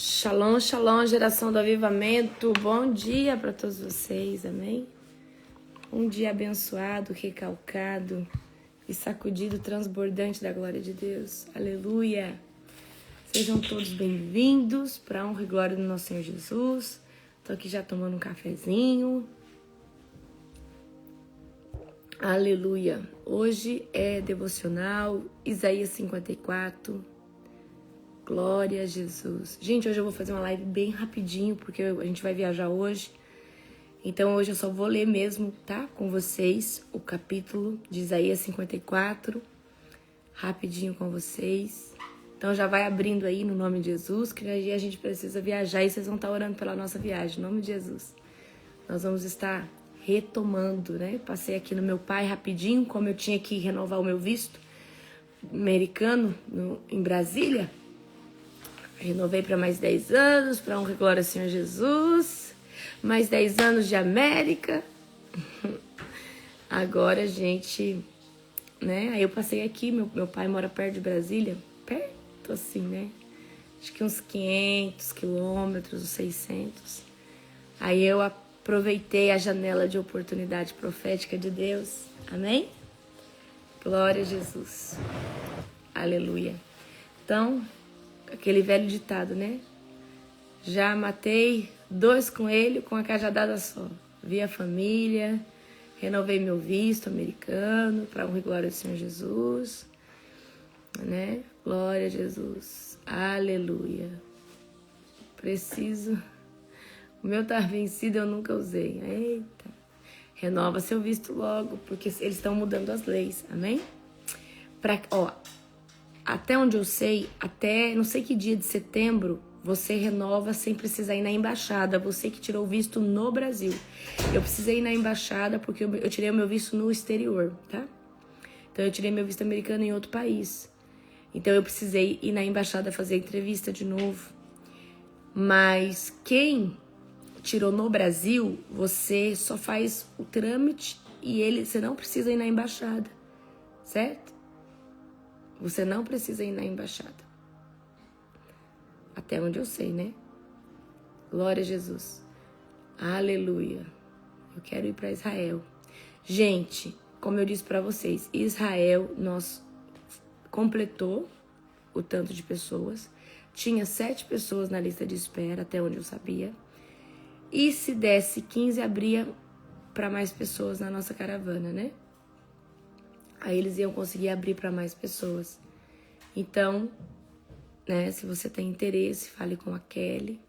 Shalom, shalom, geração do avivamento. Bom dia para todos vocês, amém? Um dia abençoado, recalcado e sacudido, transbordante da glória de Deus. Aleluia! Sejam todos bem-vindos para a honra e glória do nosso Senhor Jesus. Estou aqui já tomando um cafezinho. Aleluia! Hoje é devocional, Isaías 54. Glória a Jesus. Gente, hoje eu vou fazer uma live bem rapidinho, porque a gente vai viajar hoje. Então hoje eu só vou ler mesmo, tá? Com vocês, o capítulo de Isaías 54. Rapidinho com vocês. Então já vai abrindo aí no nome de Jesus, que a gente precisa viajar e vocês vão estar orando pela nossa viagem, no nome de Jesus. Nós vamos estar retomando, né? Passei aqui no meu pai rapidinho, como eu tinha que renovar o meu visto americano em Brasília. Renovei para mais 10 anos, para honra e glória ao Senhor Jesus. Mais 10 anos de América. Agora, gente, né? Aí eu passei aqui, meu pai mora perto de Brasília. Perto assim, né? Acho que uns 500 quilômetros, uns 600. Aí eu aproveitei a janela de oportunidade profética de Deus. Amém? Glória a Jesus. Aleluia. Então, aquele velho ditado, né? Já matei 2 coelhos com a cajadada só. Vi a família, renovei meu visto americano, para honra e glória do Senhor Jesus, né? Glória a Jesus. Aleluia. Preciso. O meu tá vencido, eu nunca usei. Eita. Renova seu visto logo, porque eles estão mudando as leis. Amém? Até onde eu sei, até não sei que dia de setembro, você renova sem precisar ir na embaixada. Você que tirou o visto no Brasil. Eu precisei ir na embaixada porque eu tirei o meu visto no exterior, tá? Então eu tirei meu visto americano em outro país. Então eu precisei ir na embaixada fazer entrevista de novo. Mas quem tirou no Brasil, você só faz o trâmite e você não precisa ir na embaixada, certo? Você não precisa ir na embaixada. Até onde eu sei, né? Glória a Jesus. Aleluia. Eu quero ir para Israel. Gente, como eu disse para vocês, Israel, nós completou o tanto de pessoas. Tinha 7 pessoas na lista de espera, até onde eu sabia. E se desse 15, abria para mais pessoas na nossa caravana, né? Aí eles iam conseguir abrir para mais pessoas. Então, né, se você tem interesse, fale com a Kelly.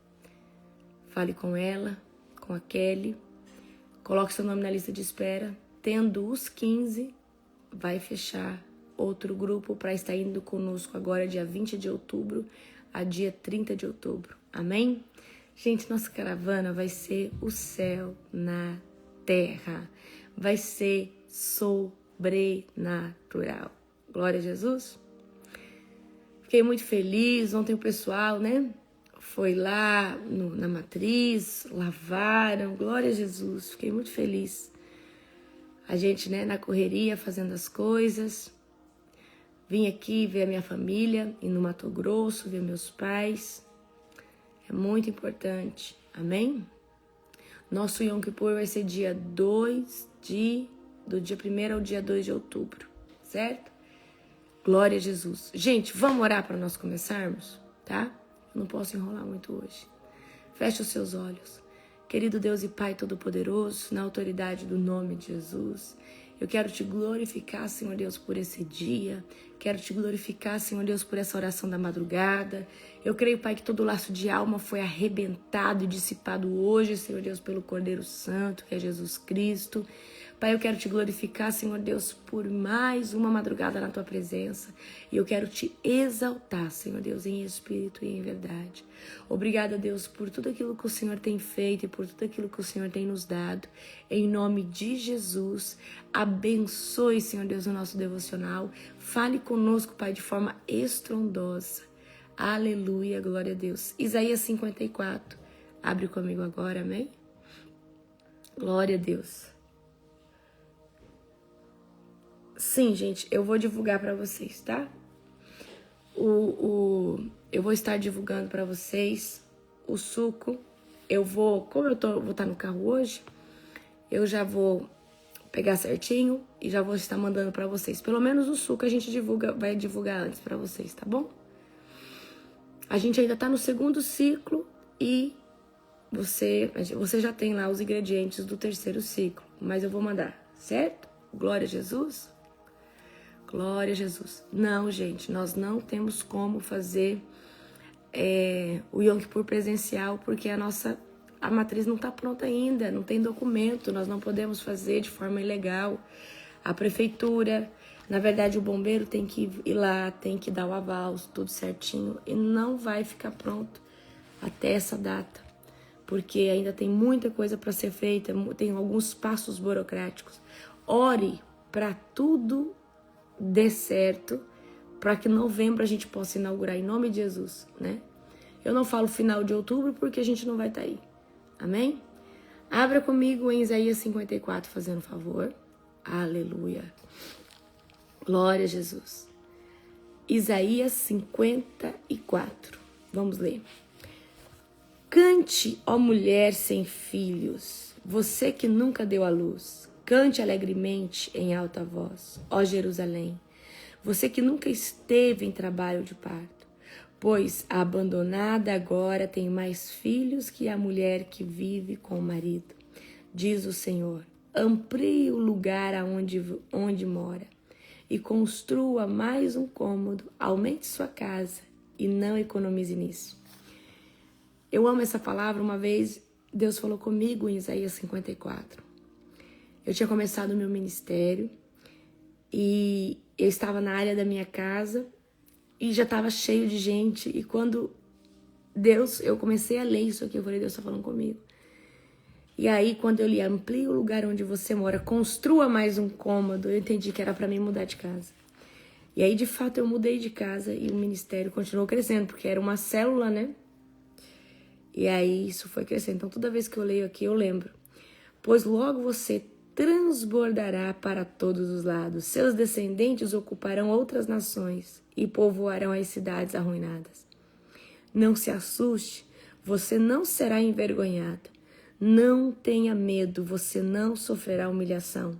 Fale com ela, com a Kelly. Coloque seu nome na lista de espera. Tendo os 15, vai fechar outro grupo para estar indo conosco agora, dia 20 de outubro a dia 30 de outubro. Amém? Gente, nossa caravana vai ser o céu na terra. Vai ser sobrenatural. Glória a Jesus. Fiquei muito feliz. Ontem o pessoal, né, foi lá na matriz, lavaram. Glória a Jesus. Fiquei muito feliz. A gente, né, na correria, fazendo as coisas. Vim aqui ver a minha família, ir no Mato Grosso, ver meus pais. É muito importante. Amém? Nosso Yom Kippur vai ser do dia 1º ao dia 2 de outubro, certo? Glória a Jesus. Gente, vamos orar para nós começarmos, tá? Eu não posso enrolar muito hoje. Feche os seus olhos. Querido Deus e Pai Todo-Poderoso, na autoridade do nome de Jesus, eu quero te glorificar, Senhor Deus, por esse dia. Quero te glorificar, Senhor Deus, por essa oração da madrugada. Eu creio, Pai, que todo laço de alma foi arrebentado e dissipado hoje, Senhor Deus, pelo Cordeiro Santo, que é Jesus Cristo. Pai, eu quero te glorificar, Senhor Deus, por mais uma madrugada na tua presença. E eu quero te exaltar, Senhor Deus, em espírito e em verdade. Obrigada, Deus, por tudo aquilo que o Senhor tem feito e por tudo aquilo que o Senhor tem nos dado. Em nome de Jesus, abençoe, Senhor Deus, o nosso devocional. Fale conosco, Pai, de forma estrondosa. Aleluia, glória a Deus. Isaías 54. Abre comigo agora, amém? Glória a Deus. Sim, gente, eu vou divulgar para vocês, tá? eu vou estar divulgando para vocês o suco. Como eu vou estar no carro hoje, eu já vou pegar certinho e já vou estar mandando para vocês. Pelo menos o suco a gente vai divulgar antes para vocês, tá bom? A gente ainda tá no segundo ciclo e você já tem lá os ingredientes do terceiro ciclo, mas eu vou mandar, certo? Glória a Jesus. Glória a Jesus. Não, gente, nós não temos como fazer o Yom Kippur presencial, porque a matriz não está pronta ainda, não tem documento, nós não podemos fazer de forma ilegal. A prefeitura, na verdade o bombeiro tem que ir lá, tem que dar o aval, tudo certinho, e não vai ficar pronto até essa data, porque ainda tem muita coisa para ser feita, tem alguns passos burocráticos. Ore para tudo dê certo, para que em novembro a gente possa inaugurar em nome de Jesus, né? Eu não falo final de outubro porque a gente não vai estar aí. Amém? Abra comigo em Isaías 54, fazendo favor. Aleluia. Glória a Jesus. Isaías 54. Vamos ler. Cante, ó mulher sem filhos, você que nunca deu à luz. Cante alegremente em alta voz, ó Jerusalém, você que nunca esteve em trabalho de parto, pois a abandonada agora tem mais filhos que a mulher que vive com o marido. Diz o Senhor, amplie o lugar onde mora e construa mais um cômodo, aumente sua casa e não economize nisso. Eu amo essa palavra. Uma vez Deus falou comigo em Isaías 54. Eu tinha começado o meu ministério e eu estava na área da minha casa e já estava cheio de gente. E quando eu comecei a ler isso aqui, eu falei, Deus está falando comigo. E aí, quando eu li, amplie o lugar onde você mora, construa mais um cômodo, eu entendi que era para mim mudar de casa. E aí, de fato, eu mudei de casa e o ministério continuou crescendo, porque era uma célula, né? E aí, isso foi crescendo. Então, toda vez que eu leio aqui, eu lembro. Pois logo você transbordará para todos os lados. Seus descendentes ocuparão outras nações e povoarão as cidades arruinadas. Não se assuste, você não será envergonhado. Não tenha medo, você não sofrerá humilhação.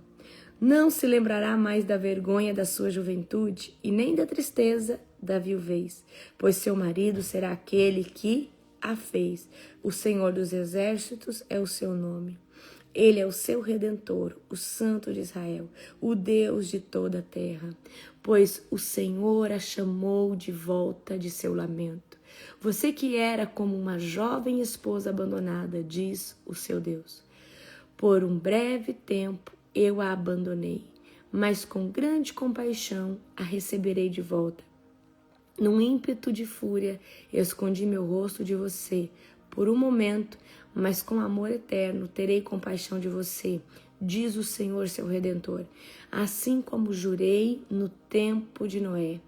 Não se lembrará mais da vergonha da sua juventude e nem da tristeza da viuvez, pois seu marido será aquele que a fez. O Senhor dos Exércitos é o seu nome. Ele é o seu Redentor, o Santo de Israel, o Deus de toda a terra, pois o Senhor a chamou de volta de seu lamento. Você que era como uma jovem esposa abandonada, diz o seu Deus. Por um breve tempo eu a abandonei, mas com grande compaixão a receberei de volta. Num ímpeto de fúria, eu escondi meu rosto de você por um momento, mas com amor eterno terei compaixão de você, diz o Senhor, seu Redentor. Assim como jurei no tempo de Noé,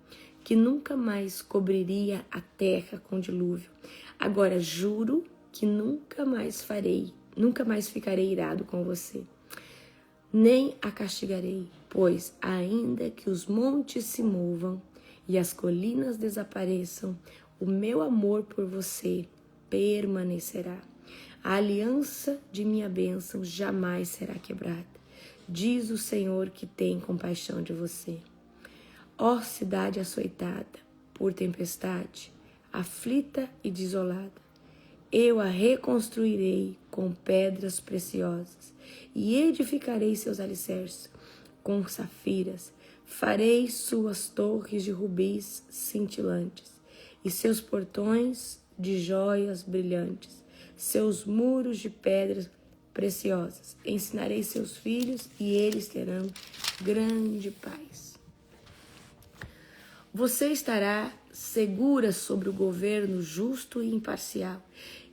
que nunca mais cobriria a terra com dilúvio. Agora juro que nunca mais ficarei irado com você. Nem a castigarei, pois ainda que os montes se movam e as colinas desapareçam, o meu amor por você permanecerá. A aliança de minha bênção jamais será quebrada, diz o Senhor que tem compaixão de você. Ó cidade açoitada por tempestade, aflita e desolada, eu a reconstruirei com pedras preciosas e edificarei seus alicerces com safiras, farei suas torres de rubis cintilantes e seus portões de joias brilhantes, seus muros de pedras preciosas. Ensinarei seus filhos e eles terão grande paz. Você estará segura sobre o governo justo e imparcial,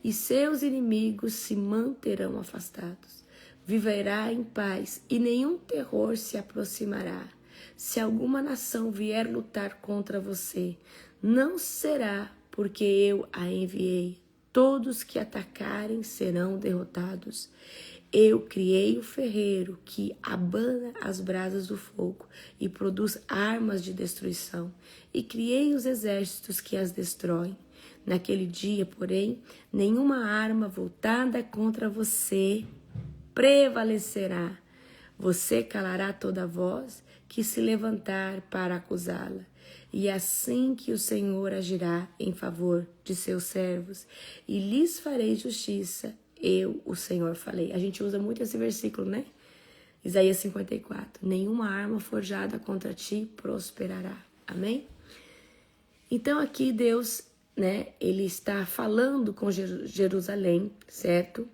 e seus inimigos se manterão afastados. Viverá em paz e nenhum terror se aproximará. Se alguma nação vier lutar contra você, não será porque eu a enviei. Todos que atacarem serão derrotados. Eu criei o ferreiro que abana as brasas do fogo e produz armas de destruição, e criei os exércitos que as destroem. Naquele dia, porém, nenhuma arma voltada contra você prevalecerá. Você calará toda voz que se levantar para acusá-la. E é assim que o Senhor agirá em favor de seus servos, e lhes farei justiça. Eu, o Senhor, falei. A gente usa muito esse versículo, né? Isaías 54. Nenhuma arma forjada contra ti prosperará. Amém? Então aqui Deus, né? Ele está falando com Jerusalém, certo?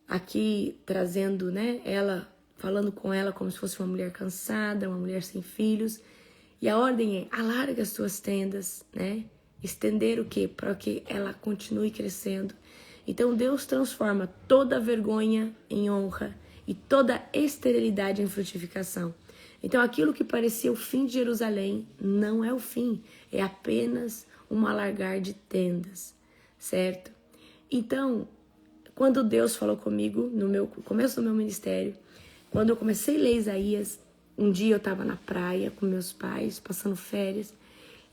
Aqui trazendo, né? Falando com ela como se fosse uma mulher cansada, uma mulher sem filhos. E a ordem é: alarga as tuas tendas, né? Estender o quê? Para que ela continue crescendo. Então Deus transforma toda vergonha em honra e toda esterilidade em frutificação. Então aquilo que parecia o fim de Jerusalém não é o fim, é apenas um alargar de tendas, certo? Então, quando Deus falou comigo no começo do meu ministério, quando eu comecei a ler Isaías, um dia eu estava na praia com meus pais, passando férias,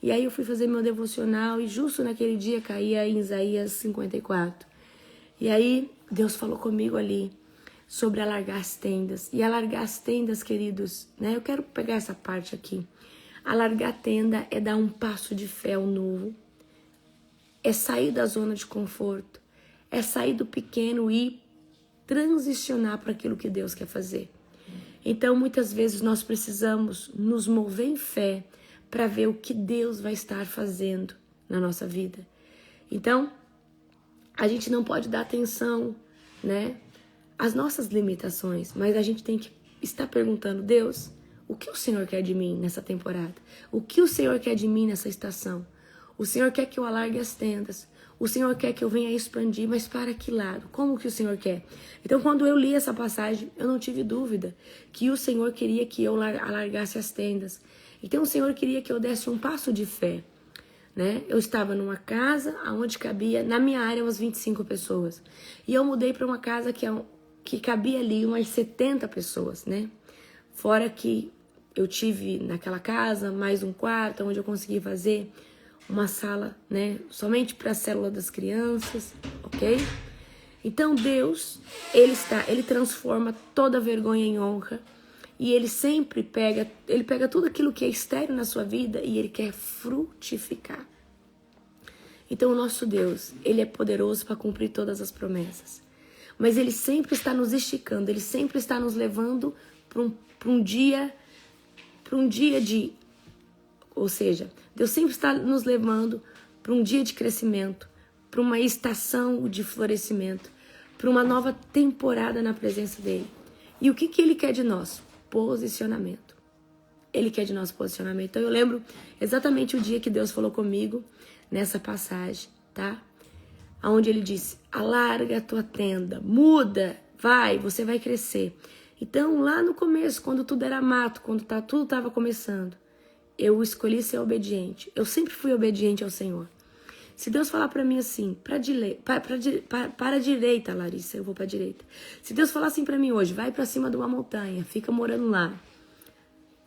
e aí eu fui fazer meu devocional e justo naquele dia caía em Isaías 54. E aí Deus falou comigo ali sobre alargar as tendas. E alargar as tendas, queridos, né? Eu quero pegar essa parte aqui. Alargar a tenda é dar um passo de fé ao novo. É sair da zona de conforto. É sair do pequeno e transicionar para aquilo que Deus quer fazer. Então, muitas vezes nós precisamos nos mover em fé para ver o que Deus vai estar fazendo na nossa vida. Então, a gente não pode dar atenção, né, às nossas limitações, mas a gente tem que estar perguntando: Deus, o que o Senhor quer de mim nessa temporada? O que o Senhor quer de mim nessa estação? O Senhor quer que eu alargue as tendas. O Senhor quer que eu venha expandir, mas para que lado? Como que o Senhor quer? Então, quando eu li essa passagem, eu não tive dúvida que o Senhor queria que eu alargasse as tendas. Então, o Senhor queria que eu desse um passo de fé, né? Eu estava numa casa onde cabia, na minha área, umas 25 pessoas. E eu mudei para uma casa que cabia ali umas 70 pessoas, né? Fora que eu tive naquela casa mais um quarto onde eu consegui fazer uma sala, né, somente para a célula das crianças, ok? Então Deus, ele transforma toda vergonha em honra, e ele sempre pega tudo aquilo que é estéril na sua vida e ele quer frutificar. Então o nosso Deus, ele é poderoso para cumprir todas as promessas, mas ele sempre está nos esticando, ele sempre está nos levando para um dia de... Ou seja, Deus sempre está nos levando para um dia de crescimento, para uma estação de florescimento, para uma nova temporada na presença dele. E o que Ele quer de nós? Posicionamento. Ele quer de nós posicionamento. Então eu lembro exatamente o dia que Deus falou comigo nessa passagem, tá? Onde ele disse: alarga a tua tenda, muda, você vai crescer. Então lá no começo, quando tudo era mato, quando tudo estava começando, eu escolhi ser obediente. Eu sempre fui obediente ao Senhor. Se Deus falar para mim assim, para a direita, Larissa, eu vou para a direita. Se Deus falar assim para mim hoje, vai para cima de uma montanha, fica morando lá.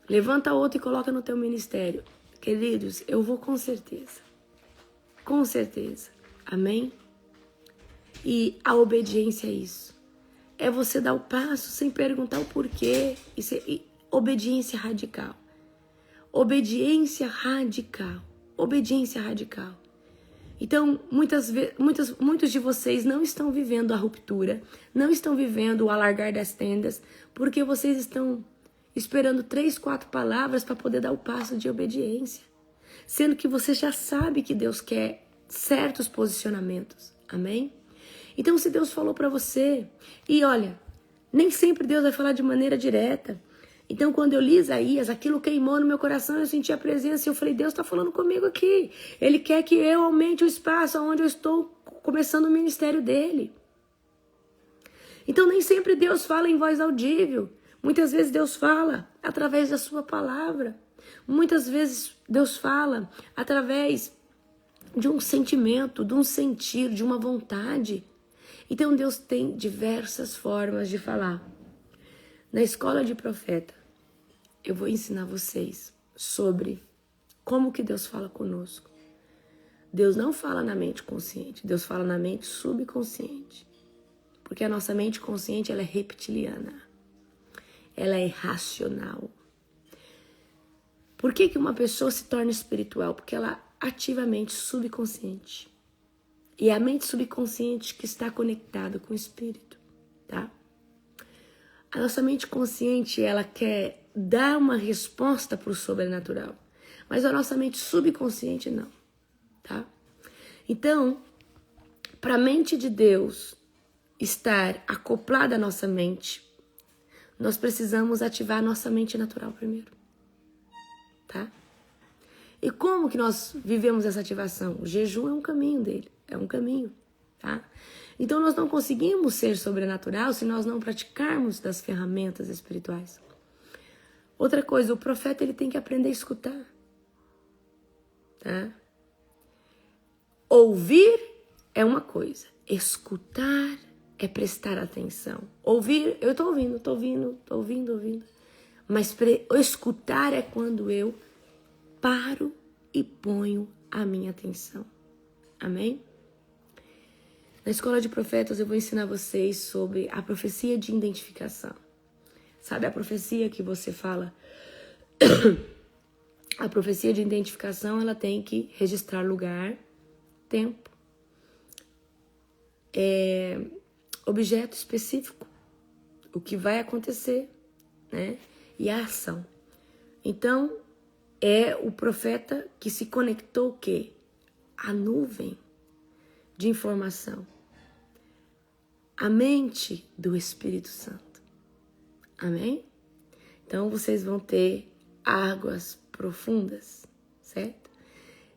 Levanta outro e coloca no teu ministério. Queridos, eu vou com certeza. Com certeza. Amém? E a obediência é isso. É você dar o passo sem perguntar o porquê. Obediência radical. Obediência radical. Obediência radical. Então, muitos de vocês não estão vivendo a ruptura, não estão vivendo o alargar das tendas, porque vocês estão esperando 3, 4 palavras para poder dar o passo de obediência. Sendo que você já sabe que Deus quer certos posicionamentos. Amém? Então, se Deus falou para você, e olha, nem sempre Deus vai falar de maneira direta. Então, quando eu li Isaías, aquilo queimou no meu coração, eu senti a presença e eu falei: Deus está falando comigo aqui. Ele quer que eu aumente o espaço onde eu estou começando o ministério dele. Então, nem sempre Deus fala em voz audível. Muitas vezes Deus fala através da sua palavra. Muitas vezes Deus fala através de um sentimento, de um sentir, de uma vontade. Então Deus tem diversas formas de falar. Na escola de profeta, eu vou ensinar vocês sobre como que Deus fala conosco. Deus não fala na mente consciente, Deus fala na mente subconsciente. Porque a nossa mente consciente, ela é reptiliana. Ela é irracional. Por que que uma pessoa se torna espiritual? Porque ela ativa a mente subconsciente. E é a mente subconsciente que está conectada com o espírito, tá? A nossa mente consciente, ela quer dar uma resposta para o sobrenatural. Mas a nossa mente subconsciente não, tá? Então, para a mente de Deus estar acoplada à nossa mente, nós precisamos ativar a nossa mente natural primeiro, tá? E como que nós vivemos essa ativação? O jejum é um caminho dele, é um caminho, tá? Então nós não conseguimos ser sobrenatural se nós não praticarmos das ferramentas espirituais. Outra coisa, o profeta ele tem que aprender a escutar, tá? Ouvir é uma coisa, escutar é prestar atenção. Ouvir, eu tô ouvindo. Mas escutar é quando eu paro e ponho a minha atenção. Amém? Na escola de profetas eu vou ensinar vocês sobre a profecia de identificação. Sabe a profecia que você fala? A profecia de identificação, ela tem que registrar lugar, tempo, objeto específico, o que vai acontecer, né? E a ação. Então, é o profeta que se conectou o quê? A nuvem de informação. A mente do Espírito Santo. Amém? Então, vocês vão ter águas profundas, certo?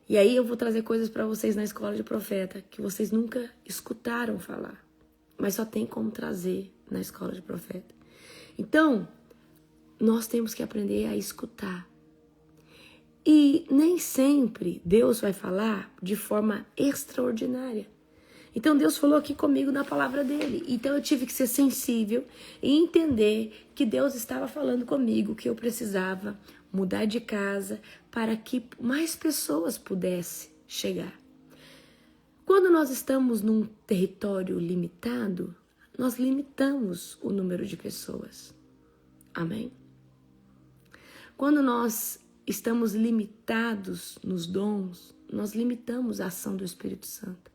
E aí eu vou trazer coisas para vocês na escola de profeta que vocês nunca escutaram falar, mas só tem como trazer na escola de profeta. Então, nós temos que aprender a escutar. E nem sempre Deus vai falar de forma extraordinária. Então Deus falou aqui comigo na palavra dele. Então eu tive que ser sensível e entender que Deus estava falando comigo, que eu precisava mudar de casa para que mais pessoas pudessem chegar. Quando nós estamos num território limitado, nós limitamos o número de pessoas. Amém? Quando nós estamos limitados nos dons, nós limitamos a ação do Espírito Santo.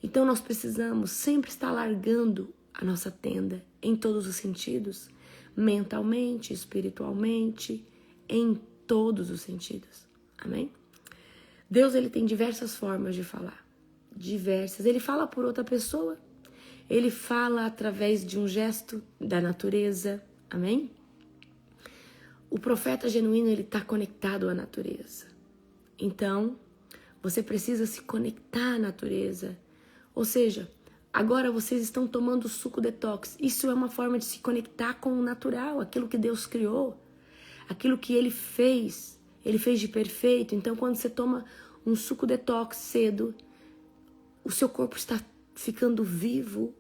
Então nós precisamos sempre estar largando a nossa tenda em todos os sentidos, mentalmente, espiritualmente, em todos os sentidos. Amém? Deus ele tem diversas formas de falar. Diversas. Ele fala por outra pessoa. Ele fala através de um gesto da natureza. Amém? O profeta genuíno, ele está conectado à natureza. Então, você precisa se conectar à natureza. Ou seja, agora vocês estão tomando suco detox. Isso é uma forma de se conectar com o natural, aquilo que Deus criou, aquilo que Ele fez de perfeito. Então, quando você toma um suco detox cedo, o seu corpo está ficando vivo,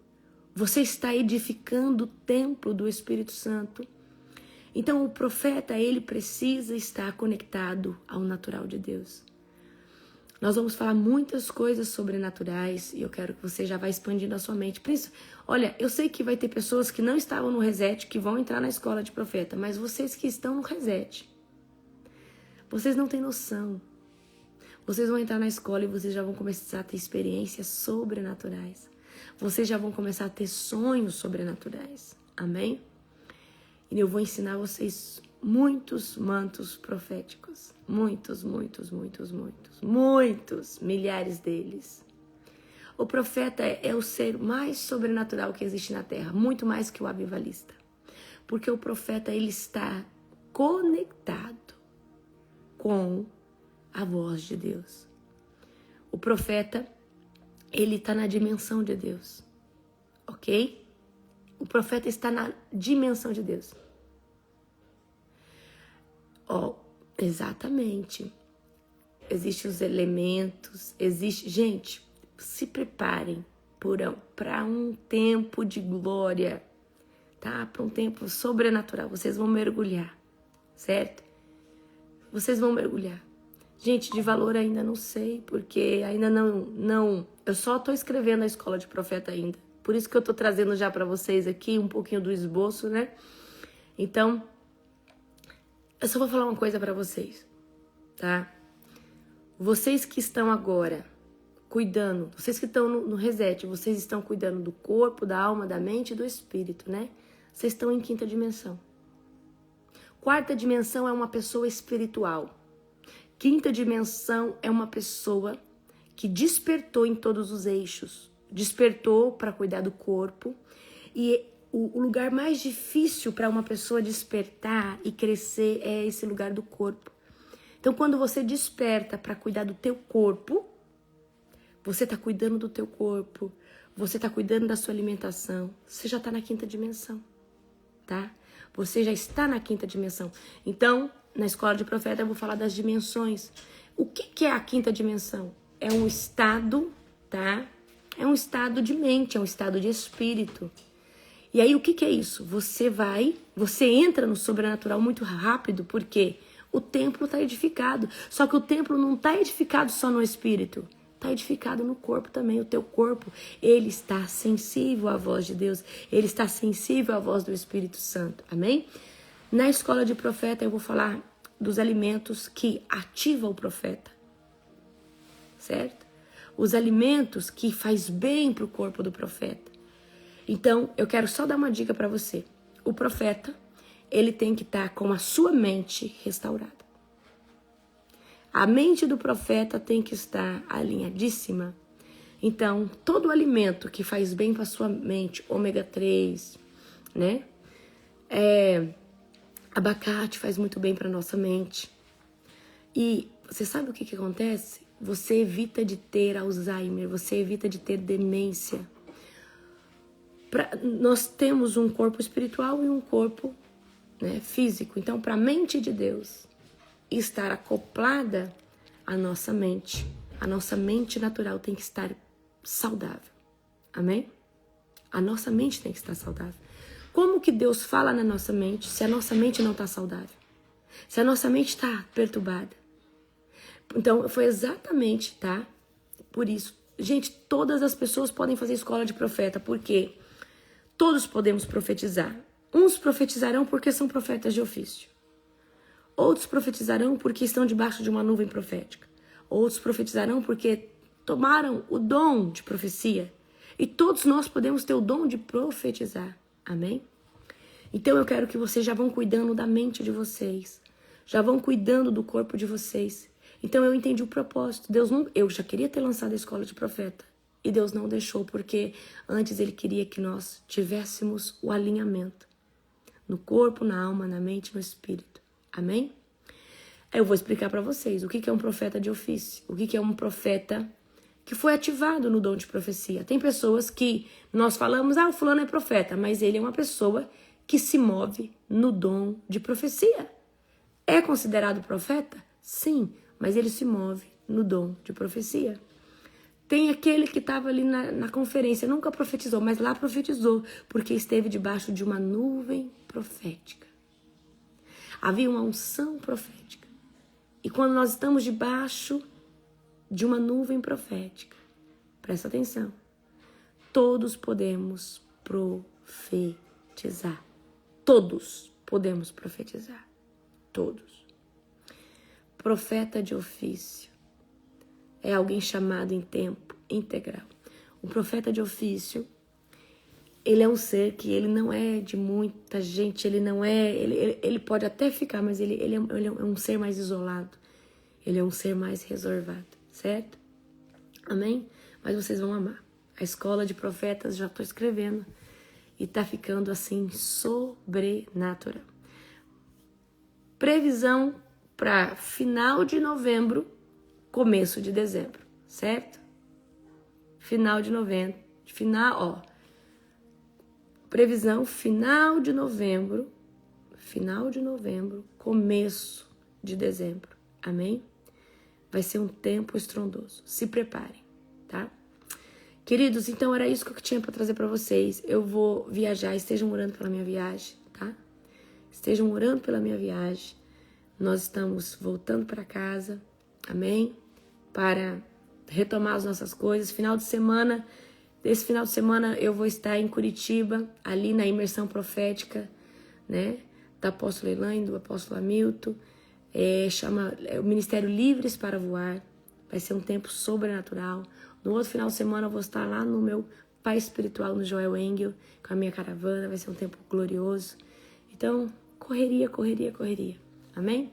você está edificando o templo do Espírito Santo. Então, o profeta, ele precisa estar conectado ao natural de Deus. Nós vamos falar muitas coisas sobrenaturais e eu quero que você já vá expandindo a sua mente. Olha, eu sei que vai ter pessoas que não estavam no reset que vão entrar na escola de profeta, mas vocês que estão no reset, vocês não têm noção. Vocês vão entrar na escola e vocês já vão começar a ter experiências sobrenaturais. Vocês já vão começar a ter sonhos sobrenaturais. Amém? E eu vou ensinar vocês muitos mantos proféticos. Muitos, milhares deles. O profeta é o ser mais sobrenatural que existe na terra, muito mais que o avivalista. Porque o profeta, ele está conectado com a voz de Deus. O profeta, ele está na dimensão de Deus. Ok? O profeta está na dimensão de Deus. Exatamente. Existem os elementos, Gente, se preparem para um tempo de glória, tá? Para um tempo sobrenatural. Vocês vão mergulhar, certo? Vocês vão mergulhar. Gente, de valor ainda não sei, porque ainda não. Eu só tô escrevendo a escola de profeta ainda. Por isso que eu tô trazendo já para vocês aqui um pouquinho do esboço, né? Então, eu só vou falar uma coisa para vocês, tá? Vocês que estão agora cuidando, vocês que estão no reset, vocês estão cuidando do corpo, da alma, da mente e do espírito, né? Vocês estão em 5ª dimensão. 4ª dimensão é uma pessoa espiritual. 5ª dimensão é uma pessoa que despertou em todos os eixos. Despertou para cuidar do corpo. E o lugar mais difícil para uma pessoa despertar e crescer é esse lugar do corpo. Então, quando você desperta para cuidar do teu corpo, você está cuidando do teu corpo, você está cuidando da sua alimentação, você já está na 5ª dimensão, tá? Você já está na 5ª dimensão. Então, na escola de profeta eu vou falar das dimensões. O que é a 5ª dimensão? É um estado, tá? É um estado de mente, é um estado de espírito. E aí, o que é isso? Você entra no sobrenatural muito rápido, porque o templo está edificado. Só que o templo não está edificado só no espírito. Está edificado no corpo também. O teu corpo, ele está sensível à voz de Deus. Ele está sensível à voz do Espírito Santo. Amém? Na escola de profeta eu vou falar dos alimentos que ativam o profeta. Certo? Os alimentos que faz bem para o corpo do profeta. Então, eu quero só dar uma dica para você. O profeta, ele tem que estar com a sua mente restaurada. A mente do profeta tem que estar alinhadíssima. Então, todo alimento que faz bem para sua mente, ômega 3, né? Abacate faz muito bem para nossa mente. E você sabe o que acontece? Você evita de ter Alzheimer, você evita de ter demência. Nós temos um corpo espiritual e um corpo, né, físico. Então, para a mente de Deus estar acoplada à nossa mente, a nossa mente natural tem que estar saudável. Amém? A nossa mente tem que estar saudável. Como que Deus fala na nossa mente se a nossa mente não está saudável? Se a nossa mente está perturbada? Então, foi exatamente, tá? Por isso. Gente, todas as pessoas podem fazer escola de profeta, porque todos podemos profetizar. Uns profetizarão porque são profetas de ofício. Outros profetizarão porque estão debaixo de uma nuvem profética. Outros profetizarão porque tomaram o dom de profecia. E todos nós podemos ter o dom de profetizar. Amém? Então eu quero que vocês já vão cuidando da mente de vocês. Já vão cuidando do corpo de vocês. Então eu entendi o propósito. Eu já queria ter lançado a escola de profeta. E Deus não deixou, porque antes Ele queria que nós tivéssemos o alinhamento. No corpo, na alma, na mente, no espírito. Amém? Eu vou explicar para vocês o que é um profeta de ofício. O que é um profeta que foi ativado no dom de profecia. Tem pessoas que nós falamos, o fulano é profeta, mas ele é uma pessoa que se move no dom de profecia. É considerado profeta? Sim, mas ele se move no dom de profecia. Tem aquele que estava ali na conferência, nunca profetizou, mas lá profetizou, porque esteve debaixo de uma nuvem profética. Havia uma unção profética. E quando nós estamos debaixo de uma nuvem profética, presta atenção, todos podemos profetizar. Todos podemos profetizar. Todos. Profeta de ofício é alguém chamado em tempo integral. O profeta de ofício, ele é um ser que ele não é de muita gente, ele pode até ficar, mas ele é um ser mais isolado. Ele é um ser mais reservado, certo? Amém? Mas vocês vão amar. A escola de profetas já estou escrevendo e tá ficando assim sobrenatural. Previsão para final de novembro, começo de dezembro, certo? Final de novembro, previsão final de novembro, começo de dezembro. Amém? Vai ser um tempo estrondoso. Se preparem, tá? Queridos, então era isso que eu tinha para trazer para vocês. Eu vou viajar, estejam orando pela minha viagem, tá? Estejam orando pela minha viagem. Nós estamos voltando para casa, amém? Para retomar as nossas coisas. Esse final de semana eu vou estar em Curitiba, ali na imersão profética, né? Da apóstola Elaine, do apóstolo Hamilton. Chama o Ministério Livres para Voar. Vai ser um tempo sobrenatural. No outro final de semana eu vou estar lá no meu pai espiritual, no Joel Engel, com a minha caravana. Vai ser um tempo glorioso. Então, correria. Amém?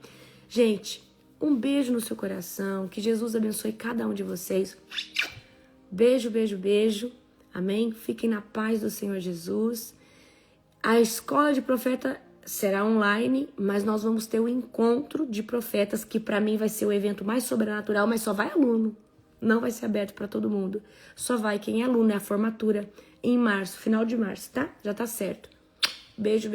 Gente, um beijo no seu coração. Que Jesus abençoe cada um de vocês. Beijo. Amém? Fiquem na paz do Senhor Jesus. A escola de profeta será online, mas nós vamos ter o encontro de profetas, que para mim vai ser o evento mais sobrenatural, mas só vai aluno. Não vai ser aberto para todo mundo. Só vai quem é aluno, é a formatura em março, final de março, tá? Já tá certo. Beijo.